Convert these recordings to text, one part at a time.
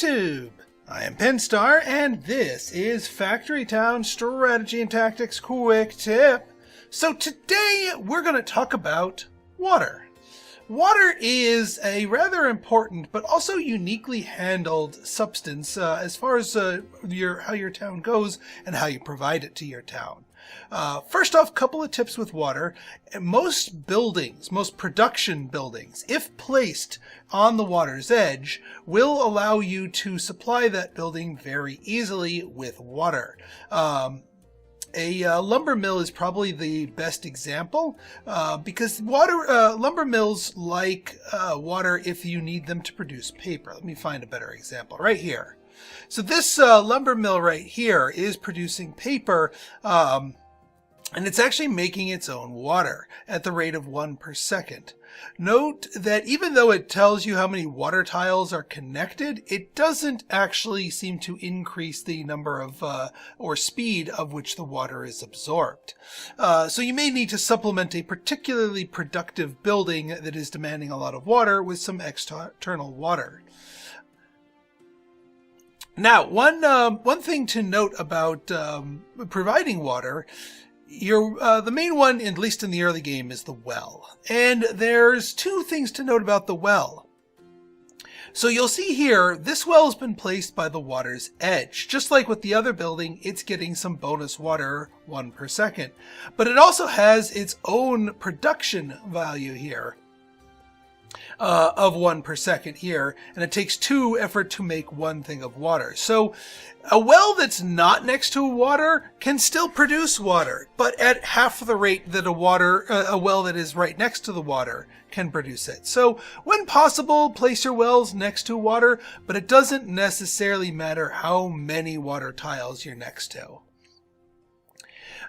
YouTube! I am Pinstar, and this is Factory Town Strategy and Tactics Quick Tip. So today we're going to talk about water. Water is a rather important but also uniquely handled substance as far as how your town goes and how you provide it to your town. First off, a couple of tips with water. Most buildings, most production buildings, if placed on the water's edge, will allow you to supply that building very easily with water. A lumber mill is probably the best example because lumber mills like water if you need them to produce paper. Let me find a better example right here. So this lumber mill right here is producing paper, and it's actually making its own water at the rate of 1 per second. Note that even though it tells you how many water tiles are connected, it doesn't actually seem to increase the number of or speed of which the water is absorbed. So you may need to supplement a particularly productive building that is demanding a lot of water with some external water. Now, one thing to note about providing water, the main one, at least in the early game, is the well. And there's two things to note about the well. So you'll see here, this well has been placed by the water's edge. Just like with the other building, it's getting some bonus water, 1 per second. But it also has its own production value here. Of 1 per second here, and it takes 2 effort to make 1 thing of water. So a well that's not next to water can still produce water, but at half the rate that a well that is right next to the water can produce it. So when possible, place your wells next to water, but it doesn't necessarily matter how many water tiles you're next to.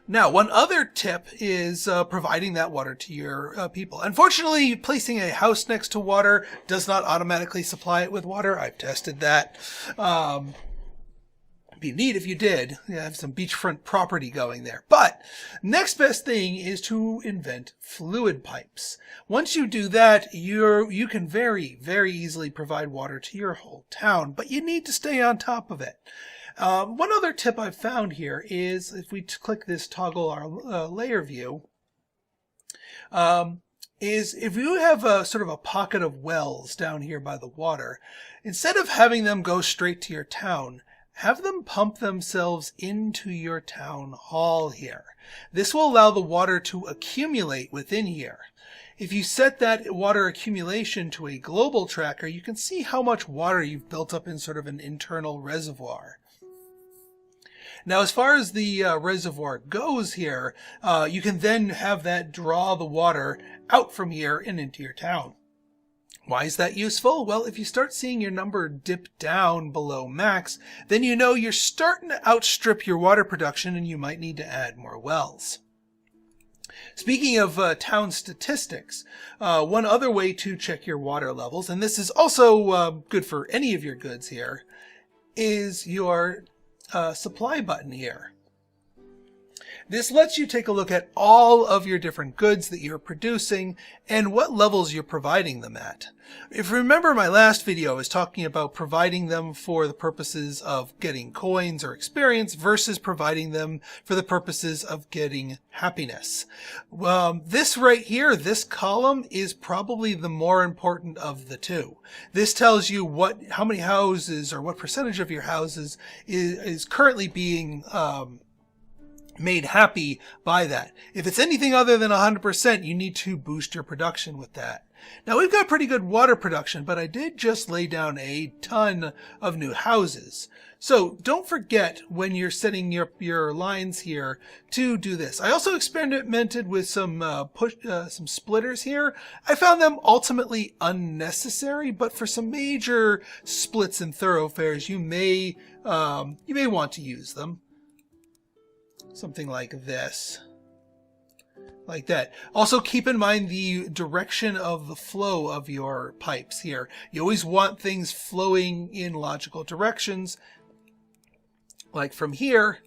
Now, one other tip is providing that water to your people. Unfortunately, placing a house next to water does not automatically supply it with water. I've tested that. It'd be neat if you did. You have some beachfront property going there. But next best thing is to invent fluid pipes. Once you do that, you can very, very easily provide water to your whole town, but you need to stay on top of it. One other tip I've found here is if we click this toggle our layer view, is if you have a sort of a pocket of wells down here by the water, instead of having them go straight to your town, have them pump themselves into your town hall here. This will allow the water to accumulate within here. If you set that water accumulation to a global tracker, you can see how much water you've built up in sort of an internal reservoir. Now, as far as the reservoir goes here, you can then have that draw the water out from here and into your town. Why is that useful? Well, if you start seeing your number dip down below max, then you know you're starting to outstrip your water production and you might need to add more wells. Speaking of town statistics, one other way to check your water levels, and this is also good for any of your goods here, is your supply button here. This lets you take a look at all of your different goods that you're producing and what levels you're providing them at. If you remember my last video, I was talking about providing them for the purposes of getting coins or experience versus providing them for the purposes of getting happiness. This right here, this column, is probably the more important of the two. This tells you how many houses or what percentage of your houses is currently being made happy by that. If it's anything other than 100%, you need to boost your production with that. Now, we've got pretty good water production, but I did just lay down a ton of new houses. So don't forget when you're setting your lines here to do this. I also experimented with some splitters here. I found them ultimately unnecessary, but for some major splits and thoroughfares, you may want to use them. Something like this. Like that. Also keep in mind the direction of the flow of your pipes here. You always want things flowing in logical directions. Like from here,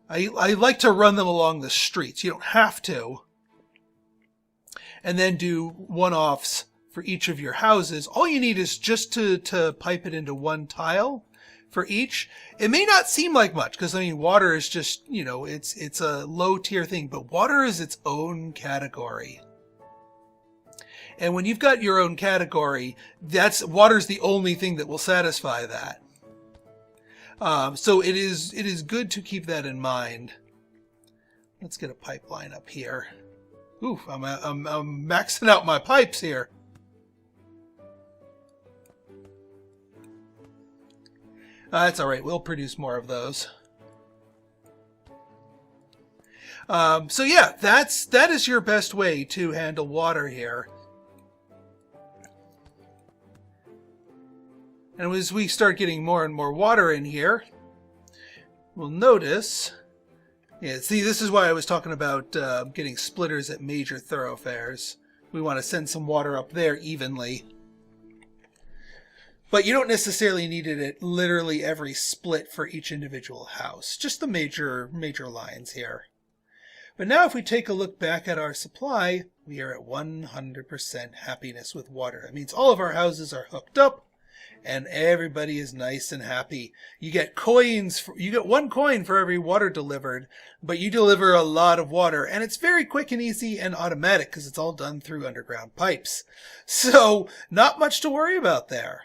I like to run them along the streets. You don't have to. And then do one-offs for each of your houses. All you need is just to pipe it into one tile for each. It may not seem like much because, I mean, water is just, you know, it's a low tier thing, but water is its own category. And when you've got your own category, water's the only thing that will satisfy that. So it is good to keep that in mind. Let's get a pipeline up here. Ooh, I'm maxing out my pipes here. That's all right. We'll produce more of those. So yeah, that is your best way to handle water here. And as we start getting more and more water in here, we'll notice. Yeah, see, this is why I was talking about getting splitters at major thoroughfares. We want to send some water up there evenly. But you don't necessarily need it at literally every split for each individual house. Just the major lines here. But now if we take a look back at our supply, we are at 100% happiness with water. It means all of our houses are hooked up and everybody is nice and happy. You get coins, you get 1 coin for every water delivered, but you deliver a lot of water, and it's very quick and easy and automatic because it's all done through underground pipes. So not much to worry about there.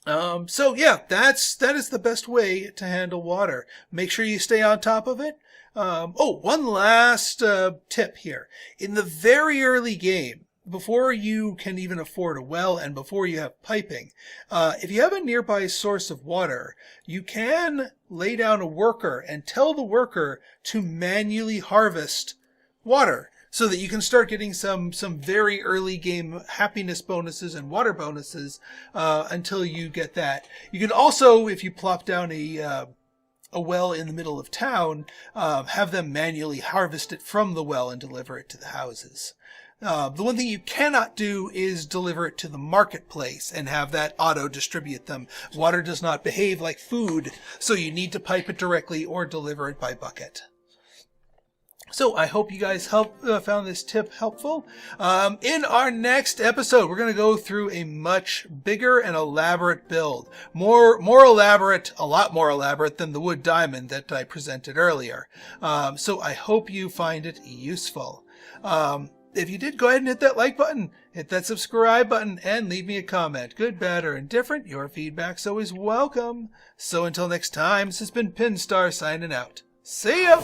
So yeah, that is the best way to handle water. Make sure you stay on top of it. One last tip here. In the very early game, before you can even afford a well and before you have piping, if you have a nearby source of water, you can lay down a worker and tell the worker to manually harvest water so that you can start getting some very early game happiness bonuses and water bonuses until you get that. You can also, if you plop down a well in the middle of town, have them manually harvest it from the well and deliver it to the houses. The one thing you cannot do is deliver it to the marketplace and have that auto-distribute them. Water does not behave like food, so you need to pipe it directly or deliver it by bucket. So I hope you guys found this tip helpful. In our next episode, we're going to go through a much bigger and elaborate build. More elaborate, a lot more elaborate than the wood diamond that I presented earlier. So I hope you find it useful. If you did, go ahead and hit that like button, hit that subscribe button, and leave me a comment. Good, bad, or indifferent, your feedback's always welcome. So until next time, this has been Pinstar signing out. See ya!